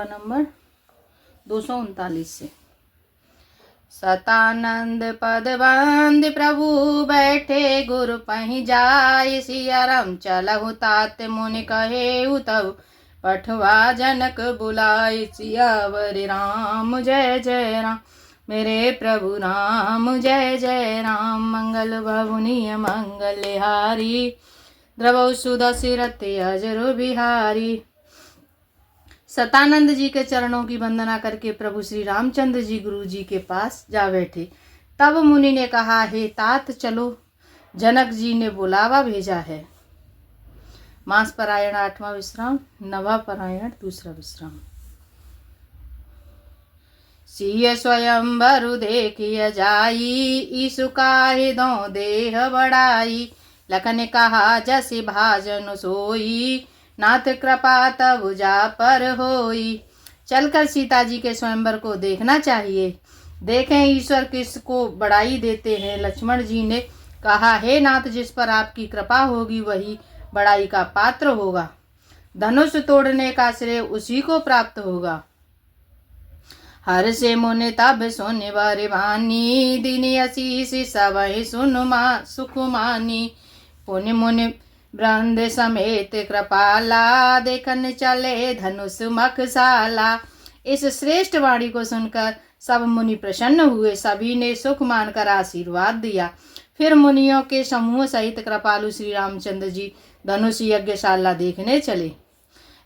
Number 239 से। सतानंद पद बंद प्रभु बैठे गुरु पहि जाय, सिया राम चलहु तात मुनि कहे तब पठवा जनक बुलाय। सियावर राम जय जय राम, मेरे प्रभु राम जय जय राम। मंगल भवनीय मंगलहारी, द्रवौ सुदशरथ अजर बिहारी। सतानंद जी के चरणों की वंदना करके प्रभु श्री रामचंद्र जी गुरु जी के पास जा बैठे। तब मुनि ने कहा, हे तात चलो, जनक जी ने बुलावा भेजा है। मास परायण 8वां विश्राम, नवा परायण 2रा विश्राम। सिय स्वयंवर देखिय जाई, ईसु काहि दो देह बढ़ाई। लखन कहा जसि भाजन सोई, नाथ कृपा तब जा पर होई। चलकर सीता जी के स्वयंवर को देखना चाहिए, देखें ईश्वर किसको बड़ाई देते हैं। लक्ष्मण जी ने कहा, हे नाथ, जिस पर आपकी कृपा होगी वही बड़ाई का पात्र होगा। धनुष तोड़ने का श्रेय उसी को प्राप्त होगा। हर से मुनि तब सुन वर भानी, दीनी आशीष सबहि सुख मानी। पुनि मुनि वृंद समेत कृपाला, देखन चले धनुष मखशाला। इस श्रेष्ठ वाणी को सुनकर सब मुनि प्रसन्न हुए, सभी ने सुख मानकर आशीर्वाद दिया। फिर मुनियों के समूह सहित कृपालु श्री रामचंद्र जी धनुष यज्ञशाला देखने चले।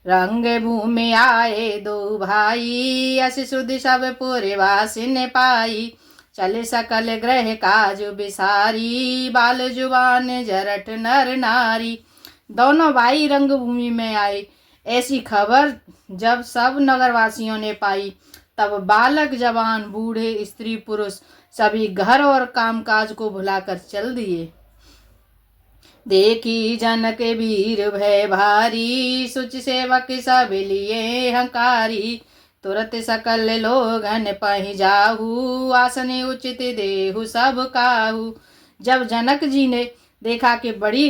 रंग भूमि आए दो भाई, अस सुध सब पुरवासी ने पाई। चले सकल ग्रह काज बिसारी, बाल जुबान जरट नर नारी। दोनों भाई रंग भूमि में आए। ऐसी खबर जब सब नगरवासियों ने पाई, तब बालक जवान बूढ़े स्त्री पुरुष सभी घर और कामकाज को भुलाकर चल दिए। देखी जनक वीर भय भारी, सुच सेवक सब लिए हंकारी। तुरत सकल लोगन पहि जाहू, आसन उचित देहु सब काहू। जब जनक जी ने देखा कि बड़ी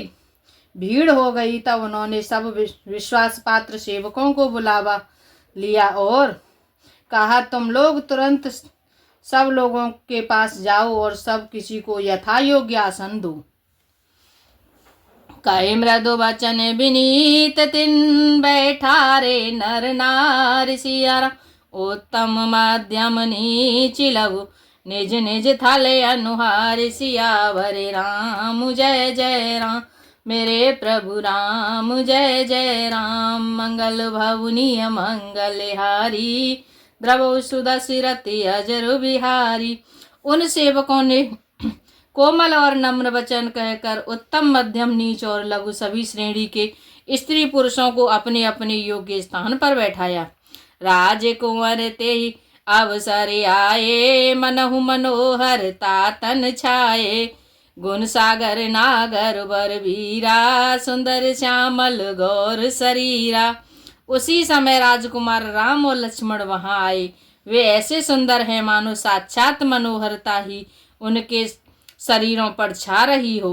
भीड़ हो गई, तब उन्होंने सब विश्वास पात्र सेवकों को बुलावा लिया और कहा, तुम लोग तुरंत सब लोगों के पास जाओ और सब किसी को यथा योग्य आसन दो। कहे मृदु वचन विनीत, तिन बैठारे नर नारी। सिया उत्तम मध्यम नीच लघु, निज निज थाले अनुहार। सियावर राम जय जय राम, मेरे प्रभु राम जय जय राम। मंगल भवनीय मंगलहारी, द्रवौ सुदशरथ अजर बिहारी। उन सेवकों ने कोमल और नम्र वचन कहकर उत्तम मध्यम नीच और लघु सभी श्रेणी के स्त्री पुरुषों को अपने अपने योग्य स्थान पर बैठाया। राजकुंवर ते अवसर आए, मनहु मनोहर तातन छाए। गुण सागर नागर वर वीरा, सुंदर श्यामल गौर शरीरा। उसी समय राजकुमार राम और लक्ष्मण वहां आए। वे ऐसे सुंदर हैं मानो साक्षात मनोहरता ही उनके शरीरों पर छा रही हो।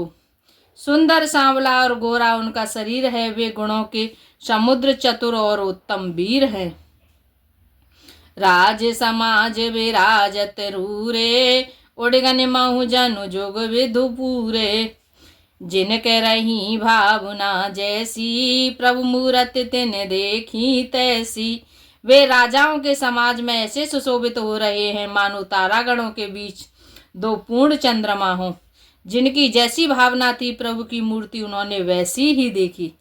सुंदर सांवला और गोरा उनका शरीर है। वे गुणों के समुद्र, चतुर और उत्तम वीर हैं। राज समाज विराजत रूरे, उड़गन महु जनु जोग विधु पूरे। जिनके रही भावना जैसी, प्रभु मूरत तिन देखी तैसी। वे राजाओं के समाज में ऐसे सुशोभित हो रहे हैं मानो तारागणों के बीच दो पूर्ण चंद्रमा हो। जिनकी जैसी भावना थी, प्रभु की मूर्ति उन्होंने वैसी ही देखी।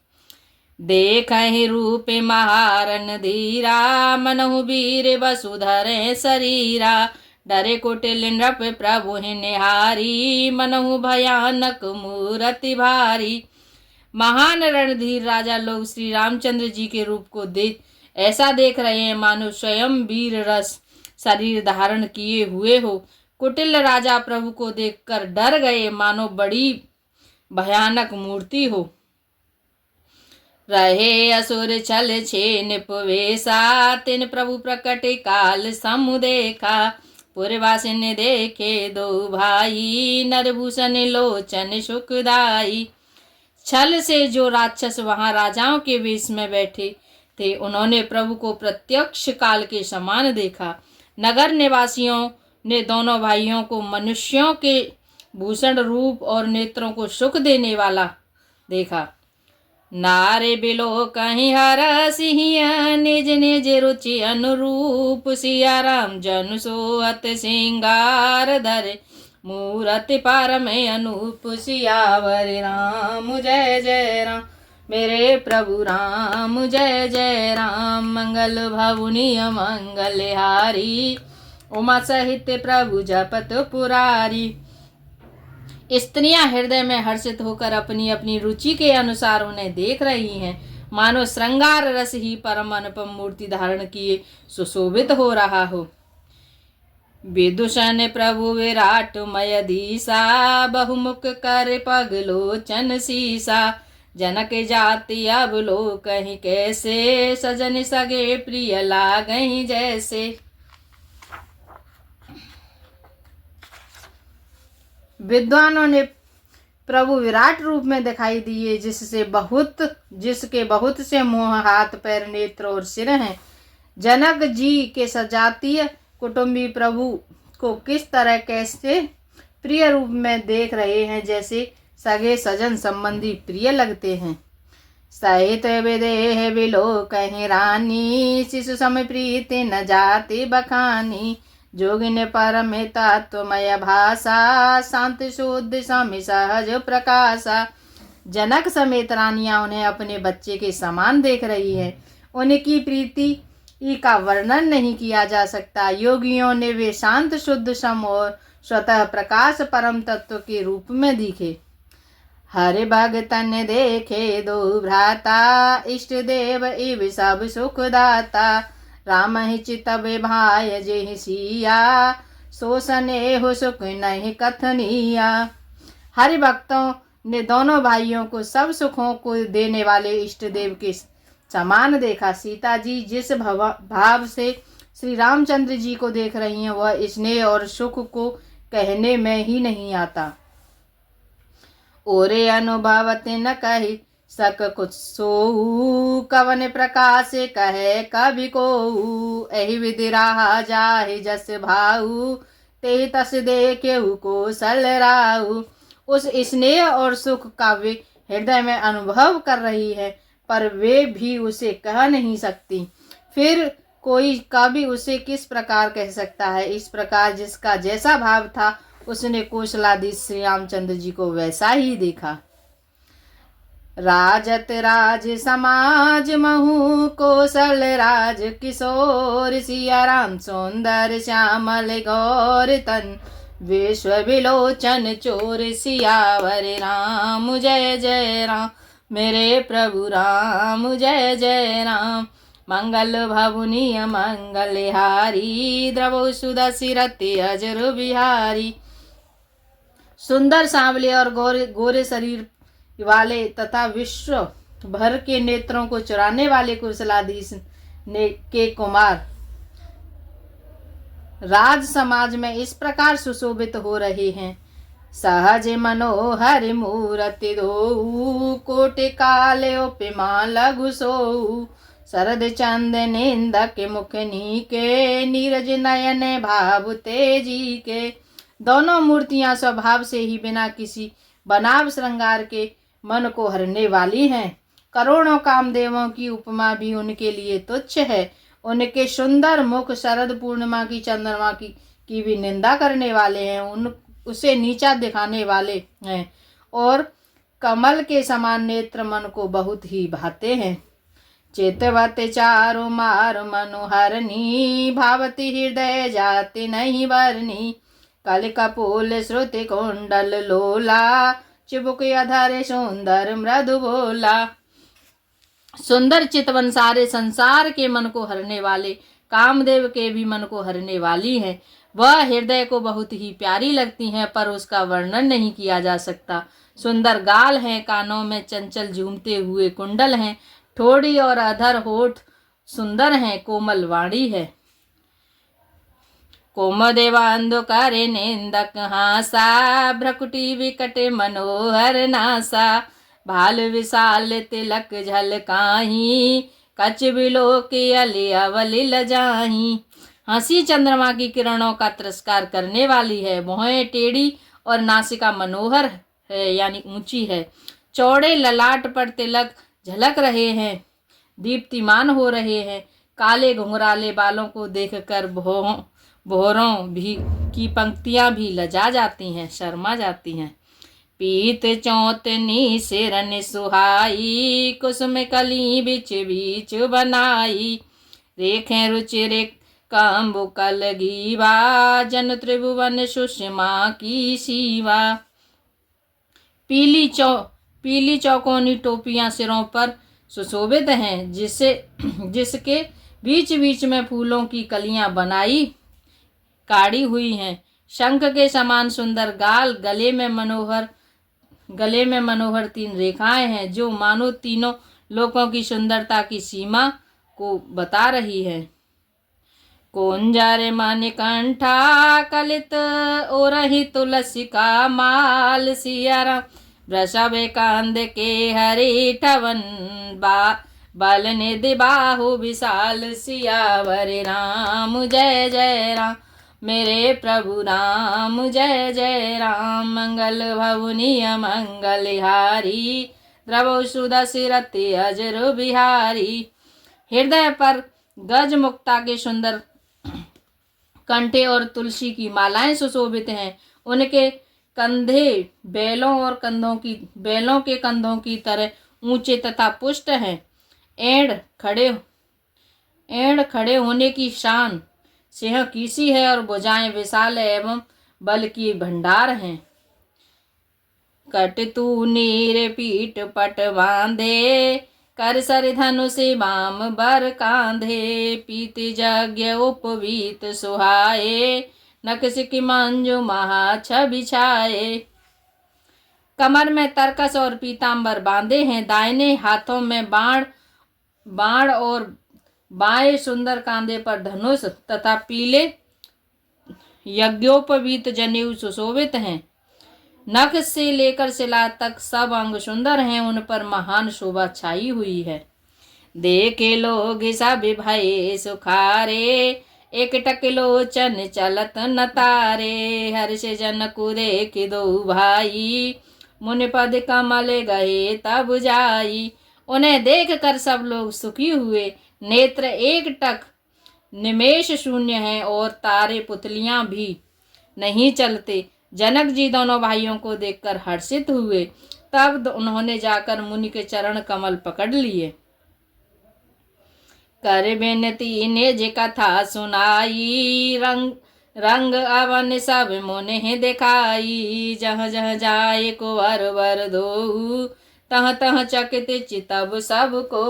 देखहि रूप महारन धीरा, मनहु वीर वसुधर शरीरा। डरे कुटिल नृप प्रभु निहारी, मनहु भयानक मूर्ति भारी। महान रणधीर राजा लोग श्री रामचंद्र जी के रूप को ऐसा देख रहे हैं मानो स्वयं वीर रस शरीर धारण किए हुए हो। कुटिल राजा प्रभु को देखकर डर गए, मानो बड़ी भयानक मूर्ति हो। रहे असुर छल छेन पवेशा, तिन प्रभु प्रकट काल समु देखा। पुरवासी ने देखे दो भाई, नरभूषण लोचन सुखदाई। छल से जो राक्षस वहां राजाओं के वेश में बैठे थे। उन्होंने प्रभु को प्रत्यक्ष काल के समान देखा। नगर निवासियों ने दोनों भाइयों को मनुष्यों के भूषण रूप और नेत्रों को सुख देने वाला देखा। नारे बिलो कहीं हर सिंह निज निज रुचि अनुरूप, सिया राम जन सोहत सिंगार धरे मूरति पार में अनूप, सियावर राम जय जय राम मेरे प्रभु राम जय जय राम। मंगल भवनीय मंगल हारी, उमा सहित प्रभु जपत पुरारी। स्त्रियां हृदय में हर्षित होकर अपनी अपनी रुचि के अनुसार उन्हें देख रही हैं, मानो श्रृंगार रस ही परम अनुपम मूर्ति धारण किए सुशोभित हो रहा हो। विदूषण प्रभु विराट मय दीसा, बहुमुख कर पगलोचन सीसा। जनक जाति अब लोग कहीं कैसे, सजन सगे प्रिय लागहि जैसे। विद्वानों ने प्रभु विराट रूप में दिखाई दिए, जिसके बहुत से मुंह, हाथ, पैर, नेत्र और सिर हैं। जनक जी के सजातीय कुटुंबी प्रभु को किस तरह कैसे प्रिय रूप में देख रहे हैं, जैसे सगे सजन संबंधी प्रिय लगते हैं। सहित विदेह बिलो कहीं रानी, शिशु सम प्रीति न जाति बखानी। जोगिन परम तत्वमय भाषा, शांत शुद्ध समी सहज प्रकाशा। जनक समेत रानियां उन्हें अपने बच्चे के समान देख रही है। उनकी प्रीति का वर्णन नहीं किया जा सकता। योगियों ने वे शांत शुद्ध सम और स्वतः प्रकाश परम तत्व के रूप में दिखे। हरि भगतन देखे दो भ्राता, इष्ट देव इव सब सुखदाता। राम ही चितव भाय जे सिया, सो स्नेह सुख नहीं कथनिया। हरि भक्तों ने दोनों भाइयों को सब सुखों को देने वाले इष्ट देव के समान देखा। सीता जी जिस भाव से श्री रामचंद्र जी को देख रही हैं, वह स्नेह और सुख को कहने में ही नहीं आता। ओरे अनुभवत न कही सक कुछ सोऊ, कवन प्रकाश कहे कवि को। एहि विधि राह जाहि जस भाऊ, ते तस देखेहु कौशल राऊ। उस स्नेह और सुख का वे हृदय में अनुभव कर रही है, पर वे भी उसे कह नहीं सकती। फिर कोई कवि उसे किस प्रकार कह सकता है। इस प्रकार जिसका जैसा भाव था, उसने कौशलाधीश श्री रामचंद्र जी को वैसा ही देखा। राजत राज समाज महु, कौशल राज किशोर। सिया राम सुंदर श्यामल गौर तन, विश्व विलोचन चोर। सियावर राम जय जय राम मेरे प्रभु राम जय जय राम। मंगल भवनीय मंगल हारी, द्रवो सुदसी रति अजर बिहारी। सुंदर सांवले और गोरे शरीर वाले तथा विश्व भर के नेत्रों को चुराने वाले कौशलाधीश ने के कुमार राज समाज में इस प्रकार सुशोभित हो रहे हैं। सहज मनोहर मूर्ति दो, कोटि काले उपमा लघु सोऊ। शरद चंद निंदक मुख नीके, नीरज नयन भाव तेजी के। दोनों मूर्तियां स्वभाव से ही बिना किसी बनाव श्रृंगार के मन को हरने वाली हैं। करोड़ों कामदेवों की उपमा भी उनके लिए तुच्छ है। उनके सुंदर मुख शरद पूर्णिमा की चंद्रमा की भी निंदा करने वाले हैं, उसे नीचा दिखाने वाले हैं, और कमल के समान नेत्र मन को बहुत ही भाते हैं। चेतवत चारु मार मनोहरनी, भावती हृदय जाति नहीं बरनी। कल कपोल श्रुति कुंडल लोला, चिबुक अधर सुंदर मृदु बोला। सुंदर चितवन सारे संसार के मन को हरने वाले, कामदेव के भी मन को हरने वाली है। वह हृदय को बहुत ही प्यारी लगती हैं, पर उसका वर्णन नहीं किया जा सकता। सुंदर गाल हैं, कानों में चंचल झूमते हुए कुंडल हैं, ठोड़ी और अधर होठ सुंदर हैं, कोमल वाणी है। कोमदेवांधु करे निंदक हासा, भ्रकुटी विकट मनोहर नासा। भाल विशाल तिलक झलकाही, कच बिलो के अले अवल लजाही। हंसी चंद्रमा की किरणों का तिरस्कार करने वाली है। भौहें टेढ़ी और नासिका मनोहर है यानी ऊंची है। चौड़े ललाट पर तिलक झलक रहे हैं, दीप्तिमान हो रहे हैं। काले घुंघराले बालों को देखकर भौरों भी की पंक्तियां भी लजा जाती हैं, शर्मा जाती हैं। पीत चौतनी सिरन सुहाई, कुसुम कली बिच बीच बनाई। रेखें रुचिर काम्बुकल गीवा, जन त्रिभुवन सुषमा की सीवा। पीली चौकोनी टोपियां सिरों पर सुशोभित हैं, जिसके बीच बीच में फूलों की कलियां बनाई काढ़ी हुई हैं। शंख के समान सुंदर गाल, गले में मनोहर 3 रेखाएं हैं, जो मानो तीनों लोकों की सुंदरता की सीमा को बता रही है। कुंजर मणिकंठा कलित ओरहि तुलसी का माल, सिया वृषभ कांद के हरि ठवन, बल निधि बाहु विशाल। सियावर राम जय जय राम, मेरे प्रभु राम जय जय राम। मंगल भवनीय मंगलहारी, द्रवौ सुदशरथि अजर बिहारी। हृदय पर गज मुक्ता के सुंदर कंठे और तुलसी की मालाएं सुशोभित हैं। उनके कंधे बैलों के कंधों की तरह ऊंचे तथा पुष्ट हैं। एड़ खड़े होने की शान सिंह की सी है और भुजाएं विशाल एवं बल की भंडार हैं। कट तू नीर पीठ पट बांधे, कर सर धनुष बाम बर कांधे। पीति यज्ञ उपवीत सुहाए, नखशिख मंजु महाछ बिछाए। कमर में तरकस और पीतांबर बांधे हैं। दाहिने हाथों में बाण और बाएं सुंदर कांधे पर धनुष तथा पीले यज्ञोपवीत जनेऊ सुशोभित हैं। नख से लेकर शिला तक सब अंग सुंदर हैं, उन पर महान शोभा छाई हुई है। देखे लोग सब भये सुखारे, एकटक लोचन चलत न तारे। हर्ष जनकु देख दो भाई, मुनि पद कमल गए तब जाई। उन्हें देख कर सब लोग सुखी हुए। नेत्र एकटक निमेष शून्य हैं और तारे पुतलियां भी नहीं चलते। जनक जी दोनों भाइयों को देखकर हर्षित हुए। तब उन्होंने जाकर मुनि के चरण कमल पकड़ लिए। कर बेनती निज कथा सुनाई, रंग अवन सब मुनि दिखाई। जह जह जाए को वर दो, तह तह चकित चितब सब को।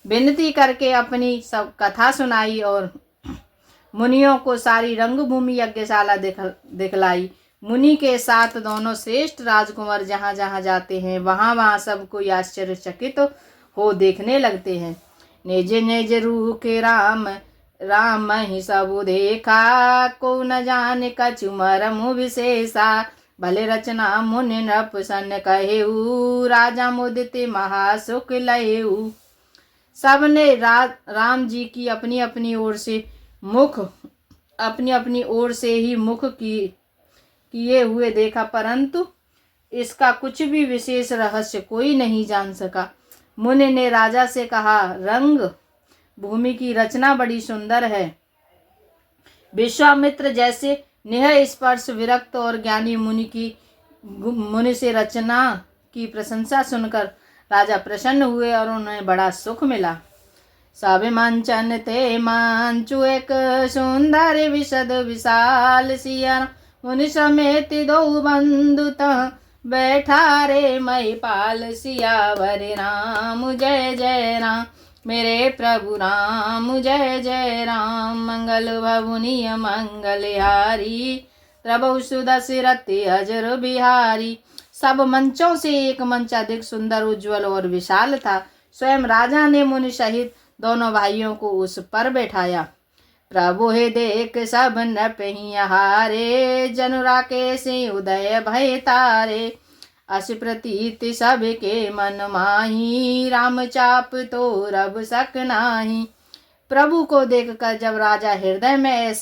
विनती करके अपनी सब कथा सुनाई और मुनियों को सारी रंगभूमि यज्ञशाला दिखलाई। मुनि के साथ दोनों श्रेष्ठ राजकुमार जहाँ जहाँ जाते हैं वहाँ वहाँ सब कोई आश्चर्यचकित हो देखने लगते हैं। निज निज रूह के राम ही सब देखा, को न जाने कछु मरम विशेषा। भले रचना मुनि नृपसन कहेऊ, राजा मुदित महासुख लहेऊ। सबने राम जी की अपनी अपनी ओर से ही मुख किए हुए देखा, परंतु इसका कुछ भी विशेष रहस्य कोई नहीं जान सका। मुनि ने राजा से कहा, रंग भूमि की रचना बड़ी सुंदर है। विश्वामित्र जैसे नेह स्पर्श विरक्त और ज्ञानी मुनि से रचना की प्रशंसा सुनकर राजा प्रसन्न हुए और उन्हें बड़ा सुख मिला। सब मंचन ते मंचु एक सुंदर विशद विशाल, सिया मुनि समेत दो बंधु बैठा रे महिपाल। सियावर राम जय जय राम, मेरे प्रभु राम जय जय राम। मंगल भवनीय मंगलहारी, प्रभु सुदशरथि अजर बिहारी। सब मंचों से एक मंच अधिक सुंदर, उज्जवल और विशाल था। स्वयं राजा ने मुनि सहित दोनों भाइयों को उस पर बैठाया। प्रभु हे देख सब नृप ही हारे, जनु राकेश उदय भय तारे। अस प्रतीत सबके मन माही, राम चाप तो रब सक नाही। प्रभु को देखकर जब राजा हृदय में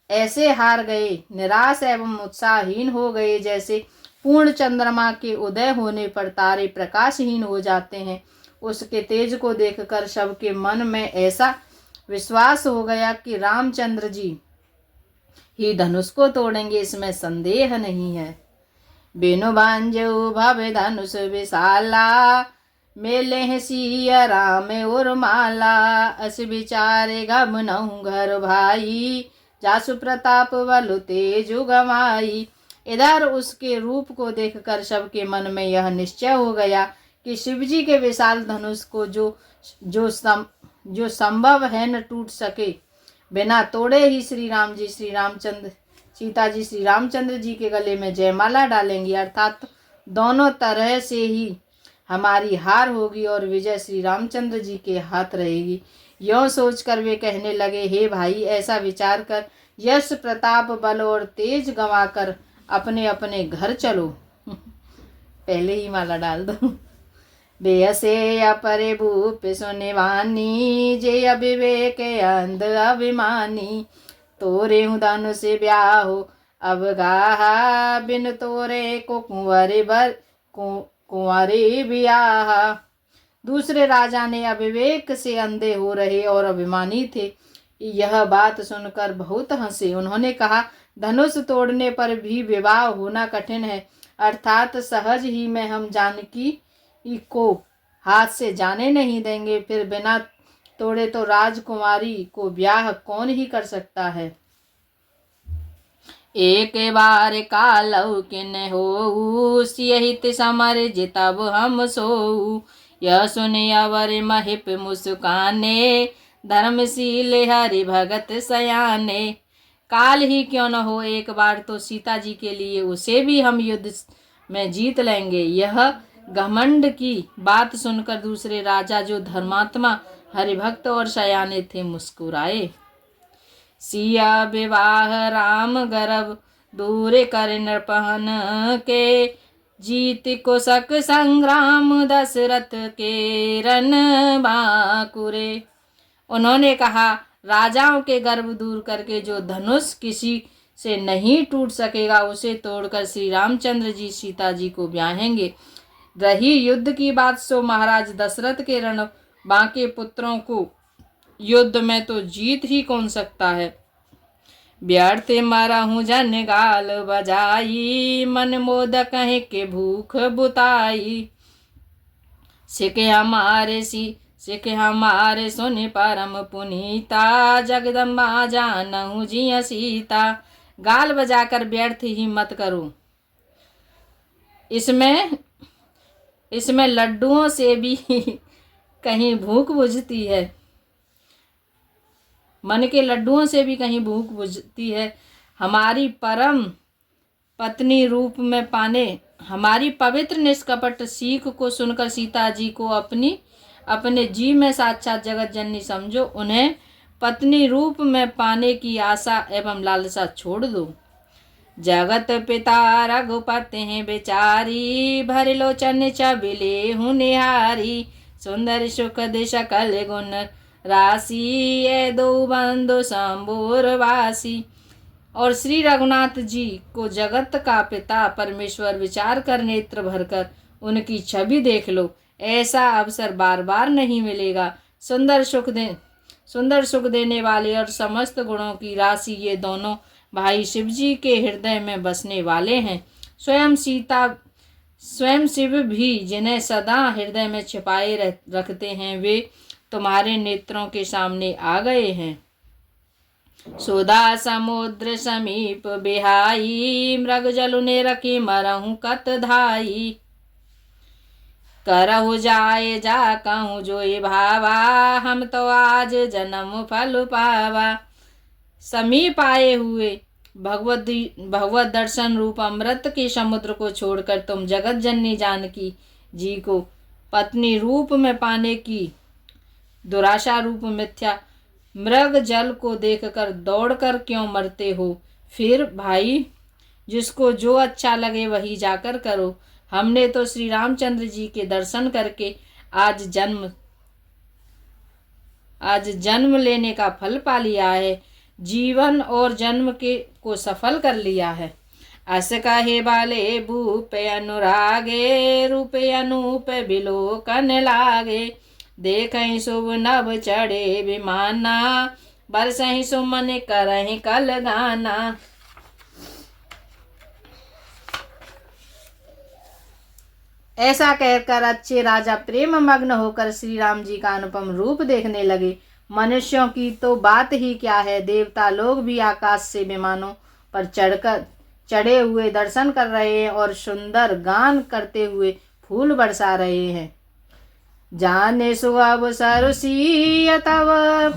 ऐसे हार गए, निराश एवं उत्साहहीन हो गए, जैसे पूर्ण चंद्रमा के उदय होने पर तारे प्रकाशहीन हो जाते हैं। उसके तेज को देखकर सबके मन में ऐसा विश्वास हो गया कि रामचंद्र जी ही धनुष को तोड़ेंगे, इसमें संदेह नहीं है। बिनु बांजो भव धनुष विशाला, मेले हैं सिया राम और माला। अस विचारे गमनहु घर भाई, जासु प्रताप बलु तेजु गवाई। इधर उसके रूप को देखकर सबके मन में यह निश्चय हो गया कि शिवजी के विशाल धनुष को जो संभव है न टूट सके, बिना तोड़े ही श्री रामचंद्र जी के गले में जयमाला डालेंगी, अर्थात दोनों तरह से ही हमारी हार होगी और विजय श्री रामचंद्र जी के हाथ रहेगी। यों सोचकर वे कहने लगे, हे भाई, ऐसा विचार कर यश प्रताप बल और तेज गंवाकर अपने अपने घर चलो। पहले ही माला डाल दो। बेहसे अपरे भूप सुनिवानी, जे अविवेक अंध अभिमानी। तोरे हूँ धनुष से ब्याहो अब गाहा, बिन तोरे को कुंवरे ब्याहा। दूसरे राजा ने अविवेक से अंधे हो रहे और अभिमानी थे, यह बात सुनकर बहुत हंसे। उन्होंने कहा, धनुष तोड़ने पर भी विवाह होना कठिन है, अर्थात सहज ही में हम जानकी को हाथ से जाने नहीं देंगे, फिर बिना तोड़े तो राजकुमारी को ब्याह कौन ही कर सकता है। एक बार कालऊ किन हो, सियहित समर जितब हम सोऊ। यह सुने अवर महिप मुस्काने, धर्मशील हरि भगत सयाने। काल ही क्यों न हो, एक बार तो सीता जी के लिए उसे भी हम युद्ध में जीत लेंगे। यह घमंड की बात सुनकर दूसरे राजा, जो धर्मात्मा हरिभक्त और सयाने थे, मुस्कुराए। सिया विवाह राम गर्भ दूर कर नृपहन के, जीत को सक संग्राम दशरथ के रन बाकुरे। उन्होंने कहा, राजाओं के गर्व दूर करके जो धनुष किसी से नहीं टूट सकेगा, उसे तोड़कर श्री रामचंद्र जी सीता जी को ब्याहेंगे। रही युद्ध की बात, सो महाराज दशरथ के रण बांके पुत्रों को युद्ध में तो जीत ही कौन सकता है। व्यर्थ मरहूँ जन गाल बजाई, मन मोद कहे के भूख बुताई। सिख हमारे सुन परम पुनीता, जगदम्बा जानहु जिय सीता। गाल बजाकर व्यर्थ ही मत करो, इसमें लड्डुओं से भी कहीं भूख बुझती है, मन के लड्डुओं से भी कहीं भूख बुझती है। हमारी परम पत्नी रूप में पाने, हमारी पवित्र निष्कपट सीख को सुनकर सीता जी को अपने जी में साक्षात जगत जननी समझो। उन्हें पत्नी रूप में पाने की आशा एवं लालसा छोड़ दो। जगत पिता रघुपति हैं बेचारी, भर लोचन चबिले हूँ निहारी। सुंदर सुख सकल गुण राशि, ये दो बंधु शंभुर वासी। और श्री रघुनाथ जी को जगत का पिता परमेश्वर विचार कर नेत्र भरकर उनकी छवि देख लो, ऐसा अवसर बार बार नहीं मिलेगा। सुंदर सुख देने वाले और समस्त गुणों की राशि, ये दोनों भाई शिवजी के हृदय में बसने वाले हैं। स्वयं शिव भी जिन्हें सदा हृदय में छिपाए रखते हैं, वे तुम्हारे नेत्रों के सामने आ गए हैं। सुधा समुद्र समीप बिहाई, मृग जलु ने रखी मरहूँ कत धाई। करहु जाए जा कहूँ जोई भावा, हम तो आज जन्म फल पावा। समीप आए हुए भगवत दर्शन रूप अमृत के समुद्र को छोड़कर तुम जगत जननी जानकी जी को पत्नी रूप में पाने की दुराशा रूप मिथ्या मृग जल को देखकर दौड़कर क्यों मरते हो? फिर भाई, जिसको जो अच्छा लगे वही जाकर करो। हमने तो श्री रामचंद्र जी के दर्शन करके आज जन्म लेने का फल पा लिया है, जीवन और जन्म के को सफल कर लिया है। अस कहे बाले भूप अनुरागे, रूप अनूप बिलोकन लागे। देखहि शुभ नभ चढ़े विमाना, बरसहि सुमन करहि कल गाना। ऐसा कहकर अच्छे राजा प्रेम मग्न होकर श्री राम जी का अनुपम रूप देखने लगे। मनुष्यों की तो बात ही क्या है, देवता लोग भी आकाश से विमानों पर चढ़े हुए दर्शन कर रहे हैं और सुंदर गान करते हुए फूल बरसा रहे हैं। जाने सुअब सरुषि तव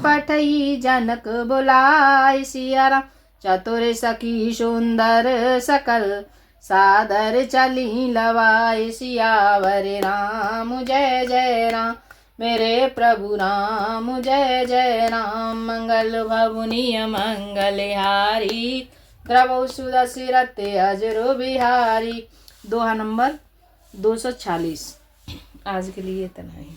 पठई जनक बुलाय, सिया राम चतुर सखी सुंदर सकल सादर चली लवाय। सियावर राम जय जय राम, मेरे प्रभु राम जय जय राम। मंगल भवनीय मंगलहारी, द्रवौ सुदशरथ अजरो बिहारी। दोहा नंबर 246। आज के लिए इतना ही।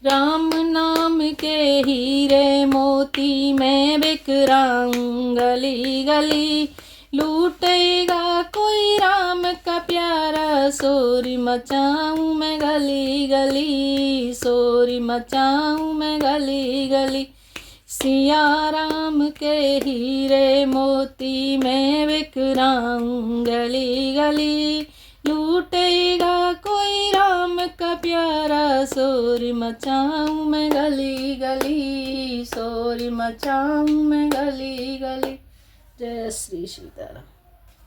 राम नाम के हीरे मोती में बिखराऊं गली गली, लूटेगा कोई राम का प्यारा, शोर मचाऊं मैं गली गली, शोर मचाऊं मैं गली गली। सिया राम के हीरे मोती में बिखराऊं गली गली, लूटेगा कोई राम का प्यारा, शोर मचाऊं मैं गली गली, शोर मचाऊं मैं गली गली। जय श्री सीताराम।